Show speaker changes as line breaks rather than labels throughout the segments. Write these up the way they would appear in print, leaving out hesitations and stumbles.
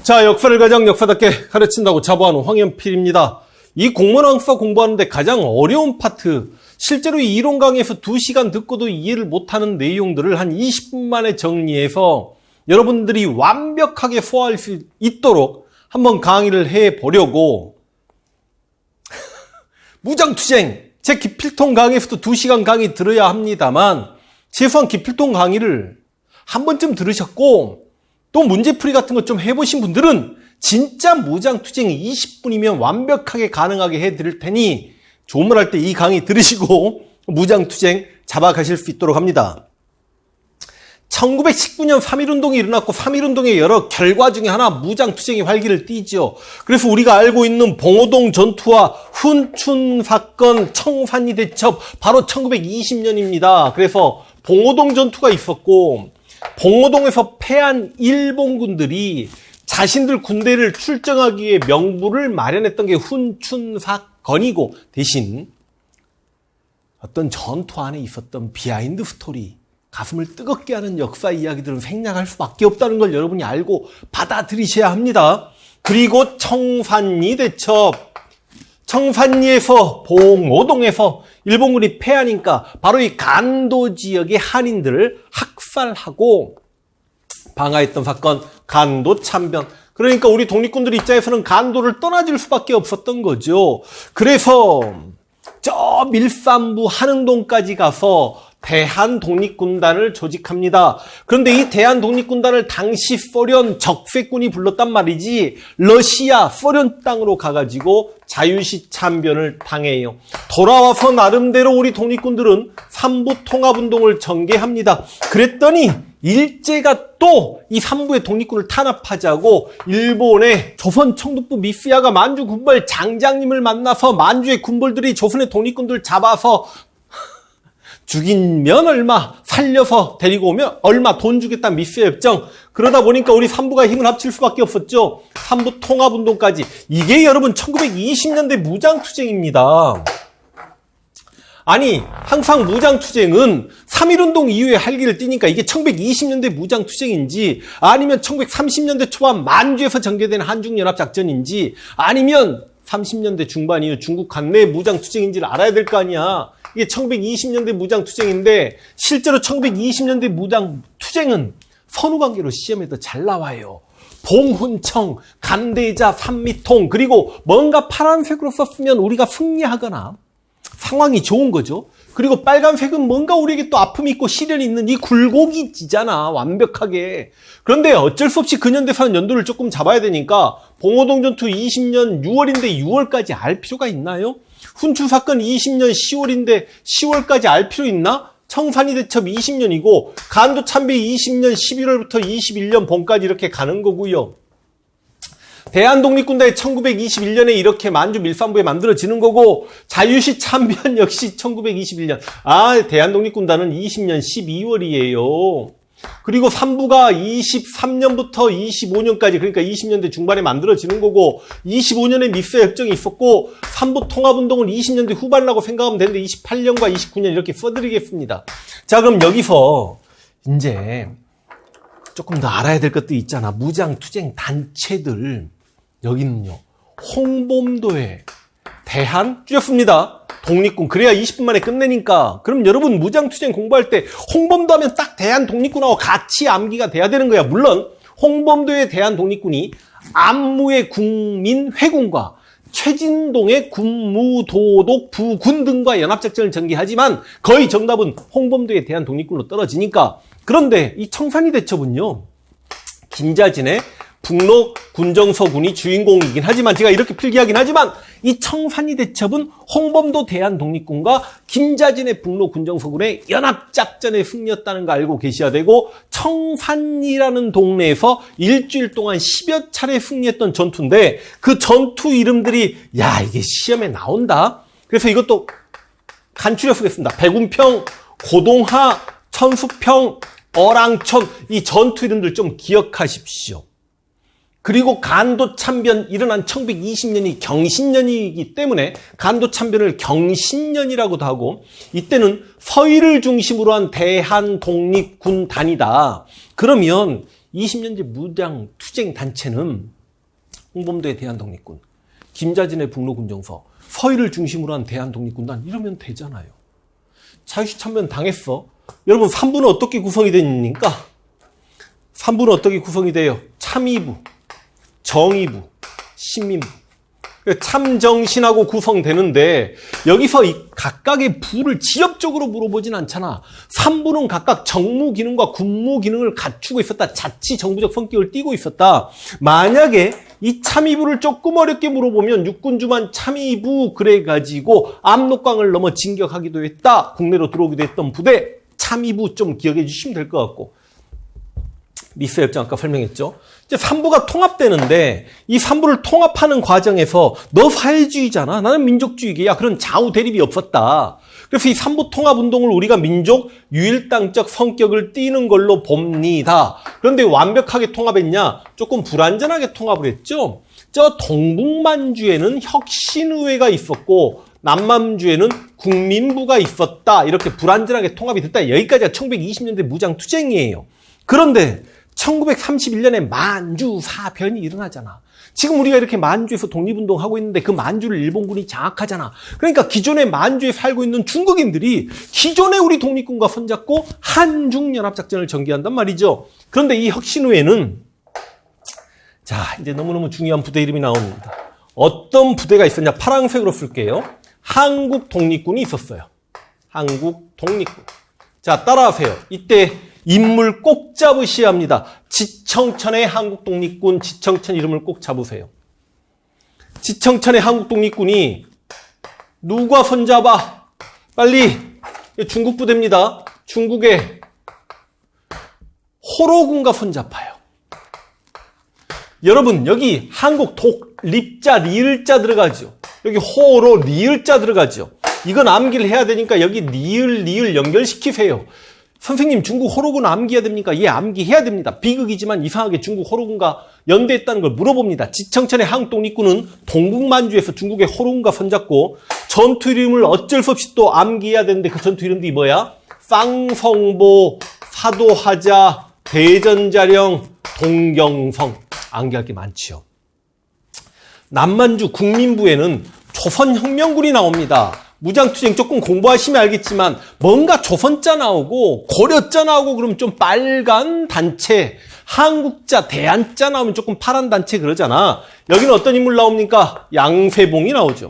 자, 역사를 가장 역사답게 가르친다고 자부하는 황연필입니다. 이 공무원 학사 공부하는데 가장 어려운 파트, 실제로 이 이론 강의에서 2시간 듣고도 이해를 못하는 내용들을 한 20분 만에 정리해서 여러분들이 완벽하게 소화할 수 있도록 한번 강의를 해보려고 무장투쟁, 제 기필통 강의에서도 2시간 강의 들어야 합니다만 최소한 기필통 강의를 한 번쯤 들으셨고 또 문제풀이 같은 거 좀 해보신 분들은 진짜 무장투쟁 20분이면 완벽하게 가능하게 해드릴 테니 조문할 때 이 강의 들으시고 무장투쟁 잡아가실 수 있도록 합니다. 1919년 3.1운동이 일어났고 3.1운동의 여러 결과 중에 하나 무장투쟁이 활기를 띠죠. 그래서 우리가 알고 있는 봉오동 전투와 훈춘 사건, 청산리 대첩 바로 1920년입니다. 그래서 봉오동 전투가 있었고 봉오동에서 패한 일본군들이 자신들 군대를 출정하기 위해 명부를 마련했던 게 훈춘 사건이고 대신 어떤 전투 안에 있었던 비하인드 스토리, 가슴을 뜨겁게 하는 역사 이야기들은 생략할 수밖에 없다는 걸 여러분이 알고 받아들이셔야 합니다. 그리고 청산리 대첩, 청산리에서 봉오동에서 일본군이 패하니까 바로 이 간도 지역의 한인들을 학살하고 방화했던 사건, 간도 참변. 그러니까 우리 독립군들 입장에서는 간도를 떠나질 수밖에 없었던 거죠. 그래서 저 밀산부 한흥동까지 가서 대한독립군단을 조직합니다. 그런데 이 대한독립군단을 당시 소련 적세군이 불렀단 말이지 러시아, 소련 땅으로 가가지고 자유시 참변을 당해요. 돌아와서 나름대로 우리 독립군들은 삼부통합운동을 전개합니다. 그랬더니 일제가 또 이 삼부의 독립군을 탄압하자고 일본의 조선 청독부 미스야가 만주 군벌 장장님을 만나서 만주의 군벌들이 조선의 독립군들 잡아서 죽이면 얼마, 살려서 데리고 오면 얼마 돈 주겠다 미스야 협정. 그러다 보니까 우리 삼부가 힘을 합칠 수밖에 없었죠. 삼부 통합운동까지. 이게 여러분 1920년대 무장투쟁입니다. 아니 항상 무장투쟁은 3.1운동 이후에 활기를 띠니까 이게 1920년대 무장투쟁인지 아니면 1930년대 초반 만주에서 전개된 한중연합작전인지 아니면 30년대 중반 이후 중국 관내 무장투쟁인지를 알아야 될 거 아니야. 이게 1920년대 무장투쟁인데 실제로 1920년대 무장투쟁은 선후관계로 시험에도 잘 나와요. 봉훈청, 간대자, 삼미통 그리고 뭔가 파란색으로 썼으면 우리가 승리하거나 상황이 좋은 거죠. 그리고 빨간색은 뭔가 우리에게 또 아픔이 있고 시련이 있는 이 굴곡이지잖아 완벽하게. 그런데 어쩔 수 없이 근현대사는 연도를 조금 잡아야 되니까 봉오동 전투 20년 6월인데 6월까지 알 필요가 있나요? 훈추 사건 20년 10월인데 10월까지 알 필요 있나? 청산리 대첩 20년이고 간도 참배 20년 11월부터 21년 봄까지 이렇게 가는 거고요. 대한독립군단이 1921년에 이렇게 만주 밀산부에 만들어지는 거고 자유시 참변 역시 1921년. 대한독립군단은 20년 12월이에요. 그리고 삼부가 23년부터 25년까지 그러니까 20년대 중반에 만들어지는 거고 25년에 미스야 협정이 있었고 삼부 통합운동은 20년대 후반이라고 생각하면 되는데 28년과 29년 이렇게 써드리겠습니다. 자, 그럼 여기서 이제 조금 더 알아야 될 것도 있잖아. 무장투쟁 단체들. 여기는요. 홍범도의 대한 줄였습니다. 독립군. 그래야 20분 만에 끝내니까. 그럼 여러분 무장투쟁 공부할 때 홍범도 하면 딱 대한독립군하고 같이 암기가 돼야 되는 거야. 물론 홍범도의 대한독립군이 안무의 국민회군과 최진동의 군무도독 부군 등과 연합작전을 전개하지만 거의 정답은 홍범도의 대한독립군으로 떨어지니까. 그런데 이 청산리 대첩은요. 김자진의 북로 군정서군이 주인공이긴 하지만 제가 이렇게 필기하긴 하지만 이 청산리 대첩은 홍범도 대한독립군과 김자진의 북로 군정서군의 연합작전의 승리였다는 거 알고 계셔야 되고 청산리라는 동네에서 일주일 동안 10여 차례 승리했던 전투인데 그 전투 이름들이 이게 시험에 나온다. 그래서 이것도 간추려 쓰겠습니다. 백운평, 고동하, 천수평, 어랑천 이 전투 이름들 좀 기억하십시오. 그리고 간도 참변 일어난 1920년이 경신년이기 때문에 간도 참변을 경신년이라고도 하고 이때는 서희를 중심으로 한 대한독립군단이다. 그러면 20년제 무장 투쟁 단체는 홍범도의 대한독립군, 김자진의 북로군정서, 서희를 중심으로 한 대한독립군단 이러면 되잖아요. 자유시 참변 당했어. 여러분 3부는 어떻게 구성이 됩니까? 3부는 어떻게 구성이 돼요? 참의부, 정의부, 신민부. 참정신하고 구성되는데 여기서 이 각각의 부를 지역적으로 물어보진 않잖아. 3부는 각각 정무 기능과 군무 기능을 갖추고 있었다. 자치 정부적 성격을 띠고 있었다. 만약에 이 참의부를 조금 어렵게 물어보면 육군주만 참의부 그래가지고 압록강을 넘어 진격하기도 했다. 국내로 들어오기도 했던 부대 참의부 좀 기억해 주시면 될 것 같고, 미스 협정 아까 설명했죠. 이제 3부가 통합되는데 이 3부를 통합하는 과정에서 너 사회주의잖아, 나는 민족주의계야, 그런 좌우 대립이 없었다. 그래서 이 3부 통합운동을 우리가 민족 유일당적 성격을 띠는 걸로 봅니다. 그런데 완벽하게 통합했냐? 조금 불완전하게 통합을 했죠. 저 동북만주에는 혁신의회가 있었고 남만주에는 국민부가 있었다. 이렇게 불완전하게 통합이 됐다. 여기까지가 1920년대 무장투쟁이에요. 그런데 1931년에 만주사변이 일어나잖아. 지금 우리가 이렇게 만주에서 독립운동하고 있는데 그 만주를 일본군이 장악하잖아. 그러니까 기존에 만주에 살고 있는 중국인들이 기존에 우리 독립군과 손잡고 한중연합작전을 전개한단 말이죠. 그런데 이 혁신후에는 자, 이제 너무너무 중요한 부대 이름이 나옵니다. 어떤 부대가 있었냐? 파란색으로 쓸게요. 한국독립군이 있었어요. 한국독립군. 자, 따라하세요. 이때 인물 꼭 잡으셔야 합니다. 지청천의 한국독립군, 지청천 이름을 꼭 잡으세요. 지청천의 한국독립군이 누가 손잡아? 빨리. 중국 부대입니다. 중국의 호로군과 손잡아요. 여러분 여기 한국 독립자 리을자 들어가죠. 여기 호로 리을자 들어가죠. 이건 암기를 해야 되니까 여기 리을 연결시키세요. 선생님 중국 호로군 암기해야 됩니까? 예, 암기해야 됩니다. 비극이지만 이상하게 중국 호로군과 연대했다는 걸 물어봅니다. 지청천의 한국독립군은 동북만주에서 중국의 호로군과 손잡고 전투 이름을 어쩔 수 없이 또 암기해야 되는데 그 전투 이름들이 뭐야? 쌍성보, 사도하자, 대전자령, 동경성. 암기할 게 많지요. 남만주 국민부에는 조선혁명군이 나옵니다. 무장투쟁 조금 공부하시면 알겠지만 뭔가 조선자 나오고 고려자 나오고 그러면 좀 빨간 단체, 한국자, 대한자 나오면 조금 파란 단체 그러잖아. 여기는 어떤 인물 나옵니까? 양세봉이 나오죠.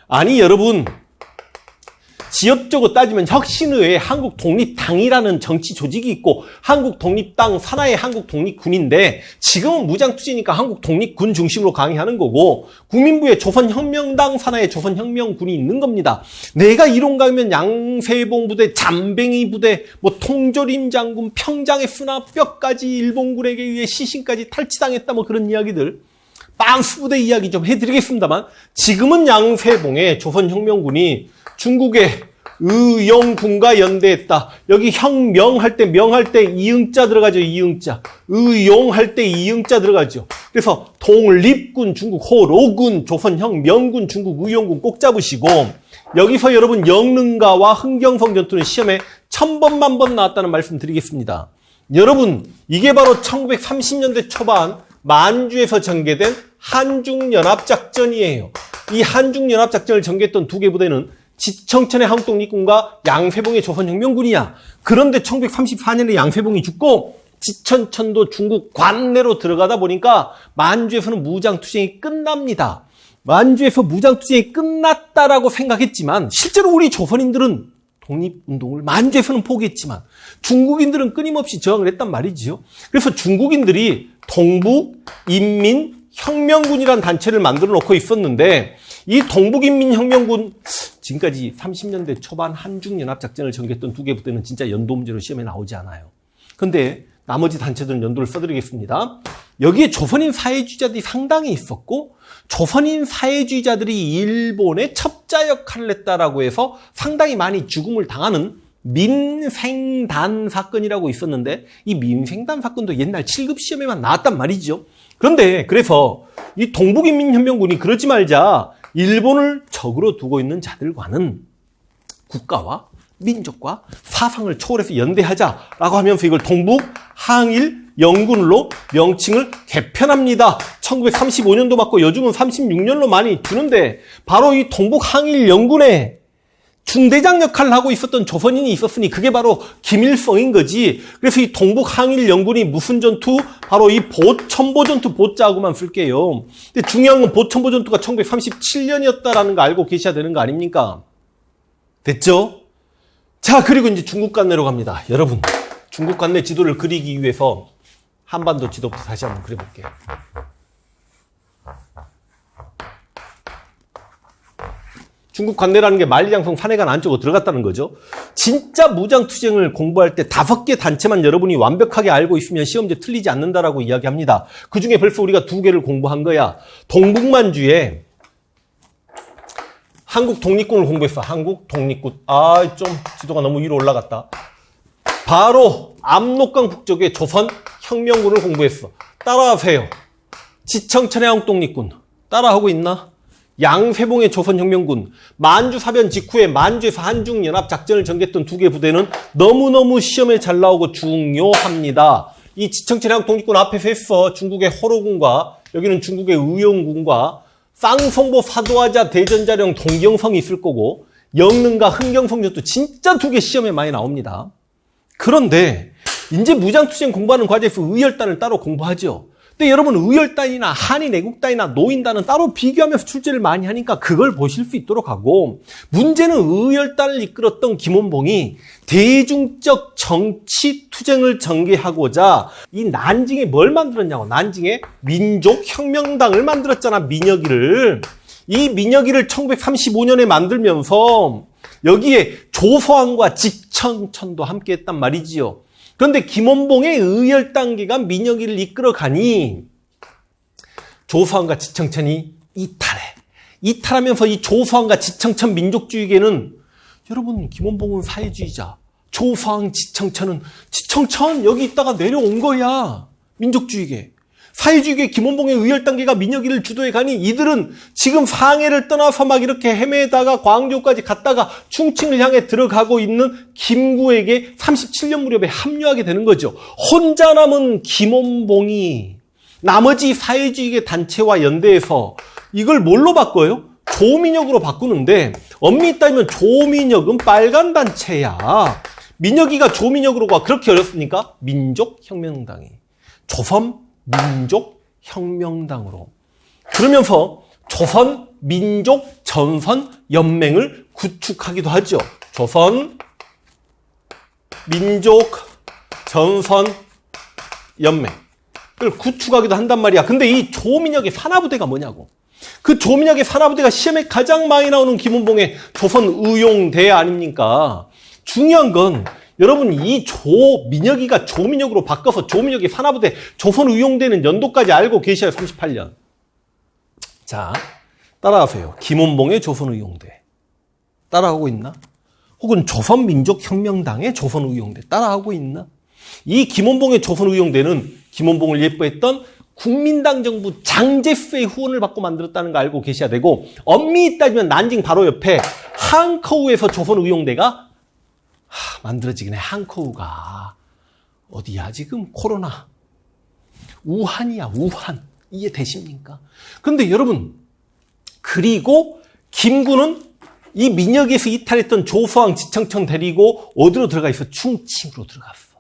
아니 여러분, 지역적으로 따지면 혁신의회 한국독립당이라는 정치 조직이 있고 한국독립당 산하의 한국독립군인데 지금은 무장투쟁이니까 한국독립군 중심으로 강의하는 거고 국민부에 조선혁명당 산하의 조선혁명군이 있는 겁니다. 내가 이론 가면 양세봉 부대, 잠뱅이 부대, 뭐 통조림 장군, 평장에 쓰나 뼈까지 일본군에게 의해 시신까지 탈취당했다 뭐 그런 이야기들 빵스 부대 이야기 좀 해드리겠습니다만 지금은 양세봉의 조선혁명군이 중국의 의용군과 연대했다. 여기 혁명할 때 명할 때 이응자 들어가죠. 이응자. 의용할 때 이응자 들어가죠. 그래서 독립군 중국 호로군, 조선혁명군 중국 의용군 꼭 잡으시고 여기서 여러분 영릉가와 흥경성 전투는 시험에 1000번 만번 나왔다는 말씀 드리겠습니다. 여러분 이게 바로 1930년대 초반 만주에서 전개된 한중연합작전이에요. 이 한중연합작전을 전개했던 두 개 부대는 지청천의 한국독립군과 양세봉의 조선혁명군이야. 그런데 1934년에 양세봉이 죽고 지청천도 중국 관내로 들어가다 보니까 만주에서는 무장투쟁이 끝납니다. 만주에서 무장투쟁이 끝났다라고 생각했지만 실제로 우리 조선인들은 독립운동을 만주에서는 포기했지만 중국인들은 끊임없이 저항을 했단 말이지요. 그래서 중국인들이 동북인민혁명군이라는 단체를 만들어 놓고 있었는데 이 동북인민혁명군 지금까지 30년대 초반 한중연합작전을 전개했던 두 개 부대는 진짜 연도 문제로 시험에 나오지 않아요. 근데 나머지 단체들은 연도를 써드리겠습니다. 여기에 조선인 사회주의자들이 상당히 있었고 조선인 사회주의자들이 일본의 첩자 역할을 했다라고 해서 상당히 많이 죽음을 당하는 민생단 사건이라고 있었는데 이 민생단 사건도 옛날 7급 시험에만 나왔단 말이죠. 그런데 그래서 이 동북인민혁명군이 그러지 말자 일본을 적으로 두고 있는 자들과는 국가와 민족과 사상을 초월해서 연대하자라고 하면서 이걸 동북 항일 영군으로 명칭을 개편합니다. 1935년도 맞고 요즘은 36년로 많이 주는데 바로 이 동북항일연군의 중대장 역할을 하고 있었던 조선인이 있었으니 그게 바로 김일성인 거지. 그래서 이 동북항일연군이 무슨 전투? 바로 이 보천보전투 보자하고만 쓸게요. 근데 중요한 건 보천보전투가 1937년이었다라는 거 알고 계셔야 되는 거 아닙니까? 됐죠? 자, 그리고 이제 중국 관내로 갑니다. 여러분, 중국 관내 지도를 그리기 위해서 한반도 지도부터 다시 한번 그려볼게요. 중국 관내라는 게 만리장성 산해관 안쪽으로 들어갔다는 거죠. 진짜 무장투쟁을 공부할 때 5개 단체만 여러분이 완벽하게 알고 있으면 시험지에 틀리지 않는다라고 이야기합니다. 그중에 벌써 우리가 2개를 공부한 거야. 동북만주에 한국 독립군을 공부했어. 한국 독립군. 좀 지도가 너무 위로 올라갔다. 바로 압록강 북쪽에 조선 혁명군을 공부했어. 따라하세요. 지청천의 한국 독립군. 따라하고 있나? 양세봉의 조선혁명군, 만주사변 직후에 만주에서 한중연합작전을 전개했던 2개 부대는 너무너무 시험에 잘 나오고 중요합니다. 이 지청천의 한국 독립군 앞에서 했어. 중국의 호로군과 여기는 중국의 의용군과 쌍성보 사도하자 대전자령 동경성이 있을 거고 영릉과 흥경성 전투 진짜 2개 시험에 많이 나옵니다. 그런데 이제 무장투쟁 공부하는 과제에서 의열단을 따로 공부하죠. 근데 여러분 의열단이나 한인애국단이나 노인단은 따로 비교하면서 출제를 많이 하니까 그걸 보실 수 있도록 하고 문제는 의열단을 이끌었던 김원봉이 대중적 정치 투쟁을 전개하고자 이 난징에 뭘 만들었냐고. 난징에 민족혁명당을 만들었잖아. 민혁이를. 이 민혁이를 1935년에 만들면서 여기에 조서왕과 지청천도 함께 했단 말이지요. 그런데 김원봉의 의열 단계가 민혁이를 이끌어가니 조서왕과 지청천이 이탈해. 이탈하면서 이 조서왕과 지청천 민족주의계는 여러분 김원봉은 사회주의자, 조서왕 지청천은 지청천 여기 있다가 내려온 거야. 민족주의계. 사회주의계 김원봉의 의열 단계가 민혁이를 주도해 가니 이들은 지금 상해를 떠나서 막 이렇게 헤매다가 광주까지 갔다가 충칭을 향해 들어가고 있는 김구에게 37년 무렵에 합류하게 되는 거죠. 혼자 남은 김원봉이 나머지 사회주의계 단체와 연대해서 이걸 뭘로 바꿔요? 조민혁으로 바꾸는데 엄밀히 따지면 조민혁은 빨간 단체야. 민혁이가 조민혁으로 가. 그렇게 어렵습니까? 민족혁명당이. 조선민족혁명당으로. 그러면서 조선민족전선연맹을 구축하기도 하죠. 조선민족전선연맹을 구축하기도 한단 말이야. 근데 이 조민혁의 산하부대가 뭐냐고. 그 조민혁의 산하부대가 시험에 가장 많이 나오는 김원봉의 조선의용대 아닙니까? 중요한 건 여러분 이 조민혁이가 조민혁으로 바꿔서 조민혁의 산하부대 조선의용대는 연도까지 알고 계셔야 38년. 자, 따라하세요. 김원봉의 조선의용대. 따라하고 있나? 혹은 조선민족혁명당의 조선의용대. 따라하고 있나? 이 김원봉의 조선의용대는 김원봉을 예뻐했던 국민당 정부 장제스의 후원을 받고 만들었다는 거 알고 계셔야 되고 엄밀히 따지면 난징 바로 옆에 항커우에서 조선의용대가 만들어지긴 해. 항커우가 어디야 지금? 코로나 우한이야. 우한. 이해되십니까? 그런데 여러분 그리고 김구는 이 민혁에서 이탈했던 조서왕 지청천 데리고 어디로 들어가 있어? 충칭으로 들어갔어.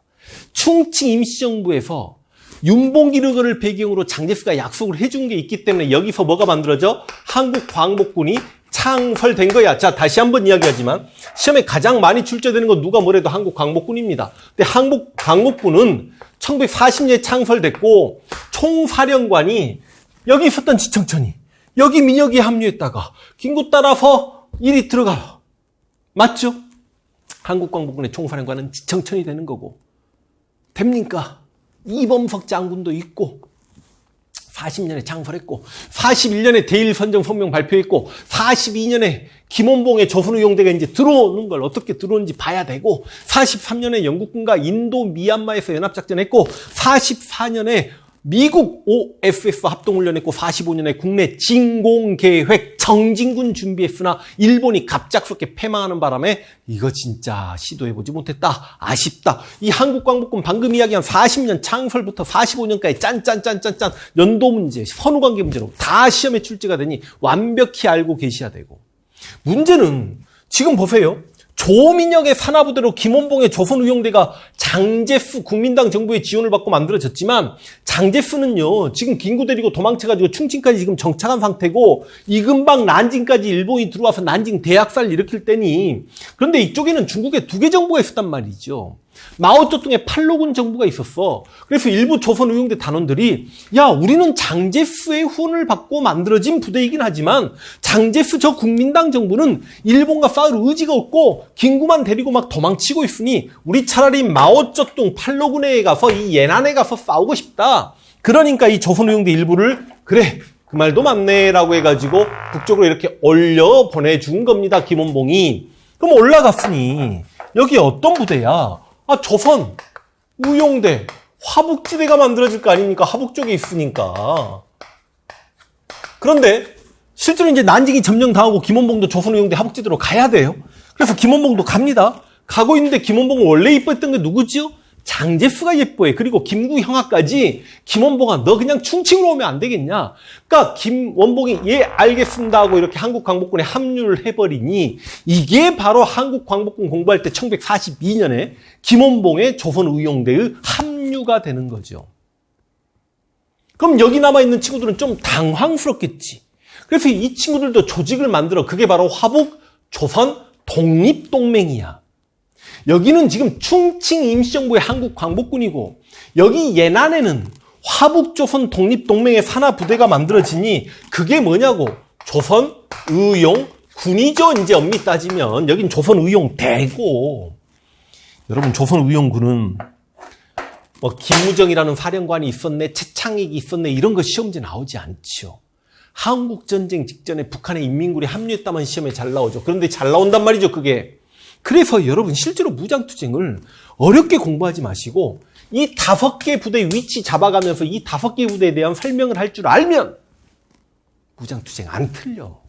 충칭 임시정부에서 윤봉기르거를 배경으로 장제스가 약속을 해준 게 있기 때문에 여기서 뭐가 만들어져? 한국광복군이 창설된 거야. 자, 다시 한번 이야기하지만 시험에 가장 많이 출제되는 건 누가 뭐래도 한국광복군입니다. 근데 한국광복군은 1940년에 창설됐고 총사령관이 여기 있었던 지청천이 여기 민혁이 합류했다가 김구 따라서 일이 들어가요. 맞죠? 한국광복군의 총사령관은 지청천이 되는 거고 됩니까? 이범석 장군도 있고 40년에 창설했고 41년에 대일선정 성명 발표했고 42년에 김원봉의 조선의용대가 이제 들어오는 걸 어떻게 들어오는지 봐야 되고 43년에 영국군과 인도 미얀마에서 연합작전했고 44년에 미국 OSS 합동훈련했고 45년에 국내 진공계획 정진군 준비했으나 일본이 갑작스럽게 패망하는 바람에 이거 진짜 시도해보지 못했다. 아쉽다. 이 한국광복군 방금 이야기한 40년 창설부터 45년까지 짠짠짠짠짠 연도 문제, 선후관계 문제로 다 시험에 출제가 되니 완벽히 알고 계셔야 되고, 문제는 지금 보세요. 조민혁의 산하부대로 김원봉의 조선의용대가 장제수 국민당 정부의 지원을 받고 만들어졌지만, 장제수는요 지금 김구 데리고 도망쳐가지고 충칭까지 지금 정착한 상태고, 이근방 난징까지 일본이 들어와서 난징 대학살 일으킬 때니, 그런데 이쪽에는 중국의 두 개 정부가 있었단 말이죠. 마오쩌둥의 팔로군 정부가 있었어. 그래서 일부 조선의용대 단원들이 야, 우리는 장제수의 후원을 받고 만들어진 부대이긴 하지만 장제수 저 국민당 정부는 일본과 싸울 의지가 없고 김구만 데리고 막 도망치고 있으니 우리 차라리 마오쩌둥 팔로군에 가서 이 예난에 가서 싸우고 싶다. 그러니까 이 조선의용대 일부를 그래, 그 말도 맞네 라고 해가지고 북쪽으로 이렇게 올려 보내준 겁니다. 김원봉이. 그럼 올라갔으니 여기 어떤 부대야? 아, 조선, 의용대, 화북지대가 만들어질 거 아닙니까? 화북 쪽에 있으니까. 그런데 실제로 이제 난징이 점령당하고 김원봉도 조선의용대 화북지대로 가야 돼요. 그래서 김원봉도 갑니다. 가고 있는데 김원봉을 원래 이뻐했던 게 누구죠? 장제수가 예뻐해. 그리고 김구 형아까지 김원봉아 너 그냥 충칭으로 오면 안 되겠냐. 그러니까 김원봉이 예 알겠습니다 하고 이렇게 한국광복군에 합류를 해버리니 이게 바로 한국광복군 공부할 때 1942년에 김원봉의 조선의용대의 합류가 되는 거죠. 그럼 여기 남아있는 친구들은 좀 당황스럽겠지. 그래서 이 친구들도 조직을 만들어. 그게 바로 화북 조선 독립동맹이야. 여기는 지금 충칭 임시정부의 한국광복군이고, 여기 예난에는 화북조선 독립동맹의 산하부대가 만들어지니 그게 뭐냐고, 조선의용군이죠. 이제 엄밀히 따지면 여긴 조선의용대고. 여러분, 조선의용군은 뭐 김우정이라는 사령관이 있었네, 최창익이 있었네, 이런 거 시험지에 나오지 않죠. 한국전쟁 직전에 북한의 인민군이 합류했다만 시험에 잘 나오죠. 그런데 잘 나온단 말이죠, 그게. 그래서 여러분 실제로 무장투쟁을 어렵게 공부하지 마시고 이 5개 부대의 위치 잡아가면서 이 5개 부대에 대한 설명을 할 줄 알면 무장투쟁 안 틀려.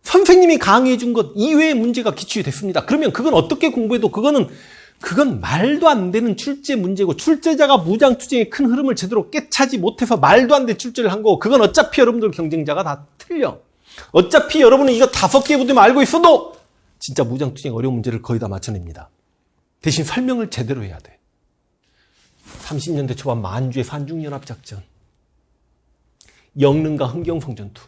선생님이 강의해 준 것 이외의 문제가 기출이 됐습니다. 그러면 그건 어떻게 공부해도 그건 말도 안 되는 출제 문제고, 출제자가 무장투쟁의 큰 흐름을 제대로 깨차지 못해서 말도 안 되는 출제를 한 거고, 그건 어차피 여러분들 경쟁자가 다 틀려. 어차피 여러분은 이거 5개 부대만 알고 있어도 진짜 무장투쟁 어려운 문제를 거의 다 맞춰냅니다. 대신 설명을 제대로 해야 돼. 30년대 초반 만주의 산중연합작전, 영릉과 흥경성 전투,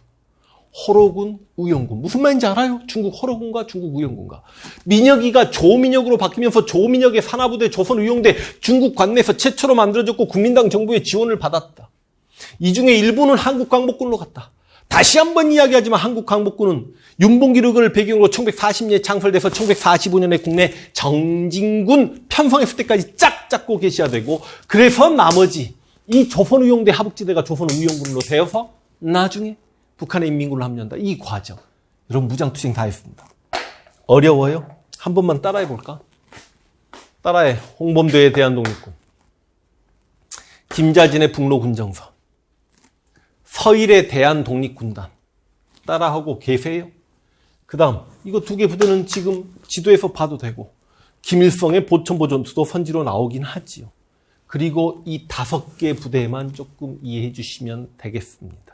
호로군, 의용군. 무슨 말인지 알아요? 중국 호로군과 중국 의용군과. 민혁이가 조민혁으로 바뀌면서 조민혁의 산하부대 조선의용대 중국 관내에서 최초로 만들어졌고 국민당 정부의 지원을 받았다. 이 중에 일부는 한국광복군으로 갔다. 다시 한번 이야기하지만 한국광복군은 윤봉기르을 배경으로 1940년에 창설돼서 1945년에 국내 정진군 편성했을 때까지 짝 잡고 계셔야 되고, 그래서 나머지 이 조선의용대 하북지대가 조선의용군으로 되어서 나중에 북한의 인민군을 합류한다. 이 과정. 여러분 무장투쟁 다 했습니다. 어려워요? 한 번만 따라해 볼까? 따라해. 홍범도의 대한독립군, 김자진의 북로군정서, 서일의 대한독립군단. 따라하고 계세요? 그 다음 이거 2개 부대는 지금 지도에서 봐도 되고, 김일성의 보천보 전투도 선지로 나오긴 하지요. 그리고 이 5개 부대만 조금 이해해 주시면 되겠습니다.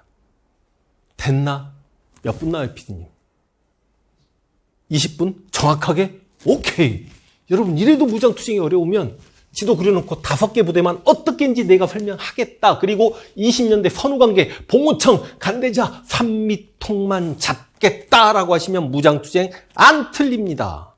됐나? 몇 분 나와요, PD님? 20분? 정확하게? 오케이. 여러분 이래도 무장투쟁이 어려우면 지도 그려놓고 5개 부대만 어떻게인지 내가 설명하겠다. 그리고 20년대 선후관계, 봉우청, 간대자, 산미통만 잡겠다라고 하시면 무장투쟁 안 틀립니다.